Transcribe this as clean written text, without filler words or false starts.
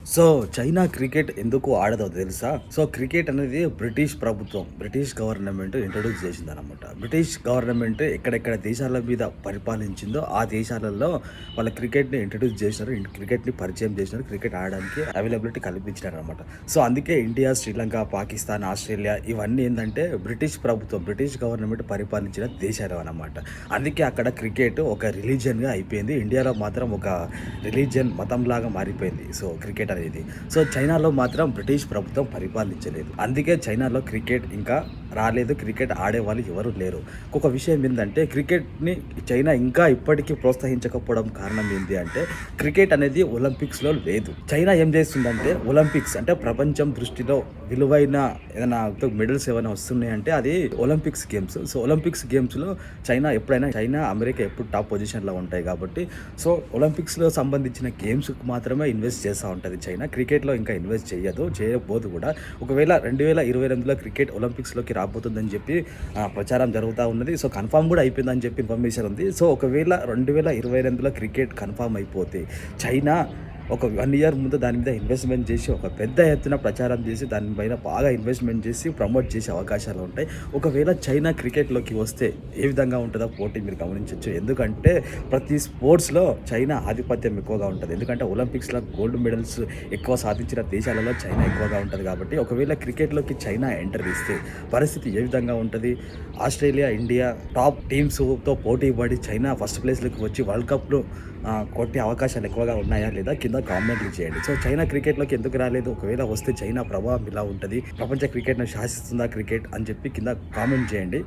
So, China cricket ఎందుకు ఆడదో తెలుసా? So, cricket అనేది బ్రిటిష్ ప్రభుత్వం, బ్రిటిష్ గవర్నమెంట్ ఇంట్రొడ్యూస్ చేసిందనమాట. బ్రిటిష్ గవర్నమెంట్ ఎక్కడెక్కడ దేశాల మీద పరిపాలించిందో, ఆ దేశాలలో వాళ్ళ క్రికెట్‌ని ఇంట్రొడ్యూస్ చేసినారు. క్రికెట్‌ని పరిచయం చేసినారు. క్రికెట్ ఆడడానికి అవైలబిలిటీ కల్పించినారనమాట. సో, అందుకే ఇండియా, శ్రీలంక, పాకిస్తాన్, ఆస్ట్రేలియా ఇవన్నీ ఏందంటే బ్రిటిష్ ప్రభుత్వం, బ్రిటిష్ గవర్నమెంట్ పరిపాలించిన దేశాలు అనమాట. అందుకే అక్కడ క్రికెట్ ఒక రిలీజియన్‌గా అయిపోయింది. ఇండియాలో మాత్రం ఒక రిలీజియన్ మతంలాగా మారిపోయింది. సో, క్రికెట్ అనేది. సో, చైనాలో మాత్రం బ్రిటిష్ ప్రభుత్వం పరిపాలించలేదు. అందుకే చైనాలో క్రికెట్ ఇంకా రాలేదు. క్రికెట్ ఆడేవాళ్ళు ఎవరు లేరు. ఒక విషయం ఏందంటే క్రికెట్‌ని చైనా ఇంకా ఇప్పటికీ ప్రోత్సహించకపోవడం కారణం ఏంది అంటే క్రికెట్ అనేది ఒలింపిక్స్‌లో లేదు. చైనా ఏం చేస్తుందంటే ఒలింపిక్స్ అంటే ప్రపంచం దృష్టిలో విలువైన ఏదైనా మెడల్స్ ఏమైనా వస్తున్నాయంటే అది ఒలింపిక్స్ గేమ్స్. సో, ఒలింపిక్స్ గేమ్స్‌లో చైనా, అమెరికా ఎప్పుడు టాప్ పొజిషన్‌లో ఉంటాయి కాబట్టి సో, ఒలింపిక్స్‌లో సంబంధించిన గేమ్స్‌కి మాత్రమే ఇన్వెస్ట్ చేస్తా ఉంటది చైనా. క్రికెట్‌లో ఇంకా ఇన్వెస్ట్ చేయదు. చేయబోదు కూడా. ఒకవేళ 2028లో క్రికెట్ ఒలింపిక్స్‌లోకి రాబోతుందని చెప్పి ప్రచారం జరుగుతా ఉన్నది. సో, కన్ఫర్మ్ కూడా అయిపోయిందని చెప్పి ఇన్ఫర్మేషన్ ఉంది. సో, ఒకవేళ 2028లో క్రికెట్ కన్ఫర్మ్ అయిపోతే చైనా ఒక 1 ఇయర్ ముందు దాని మీద ఇన్వెస్ట్‌మెంట్ చేసి, ఒక పెద్ద ఎత్తున ప్రచారం చేసి, దాని పైన బాగా ఇన్వెస్ట్‌మెంట్ చేసి, ప్రమోట్ చేసే అవకాశాలు ఉంటాయి. ఒకవేళ చైనా క్రికెట్‌లోకి వస్తే ఏ విధంగా ఉంటదో పోటీ మీరు గమనించొచ్చు. ఎందుకంటే ప్రతి స్పోర్ట్స్‌లో చైనా ఆధిపత్యం ఎక్కువగా ఉంటది. ఎందుకంటే ఒలింపిక్స్‌లో గోల్డ్ మెడల్స్ ఎక్కువ సాధించిన దేశాలలో చైనా ఎక్కువగా ఉంటది కాబట్టి, ఒకవేళ క్రికెట్‌లోకి చైనా ఎంటర్ ఇస్తే పరిస్థితి ఏ విధంగా ఉంటది? ఆస్ట్రేలియా, ఇండియా టాప్ టీమ్స్‌తో పోటీ పడి చైనా ఫస్ట్ ప్లేస్‌లోకి వచ్చి వరల్డ్ కప్‌లో కొట్టే అవకాశాలు ఎక్కువగా ఉన్నాయా లేదా కింద కామెంట్లు చేయండి. సో, చైనా క్రికెట్‌లోకి ఎందుకు రాలేదు? ఒకవేళ వస్తే చైనా ప్రభావం ఎలా ఉంటది? ప్రపంచ క్రికెట్‌ను శాసిస్తుందా క్రికెట్ అని చెప్పి కింద కామెంట్ చేయండి.